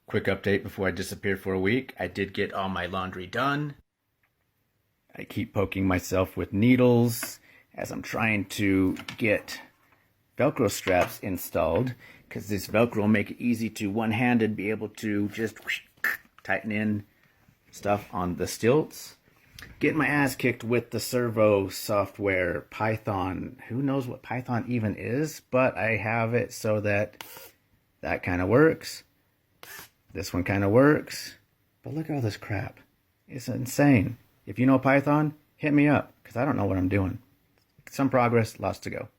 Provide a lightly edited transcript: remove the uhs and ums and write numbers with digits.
Quick update before I disappeared for a week. I did get all my laundry done. I keep poking myself with needles as I'm trying to get Velcro straps installed, because this Velcro will make it easy to one-handed be able to just tighten in stuff on the stilts. Getting my ass kicked with the servo software, Python. Who knows what Python even is, but I have it so that kind of works. This one kind of works. But look at all this crap. It's insane. If you know Python, hit me up, because I don't know what I'm doing. Some progress, lots to go.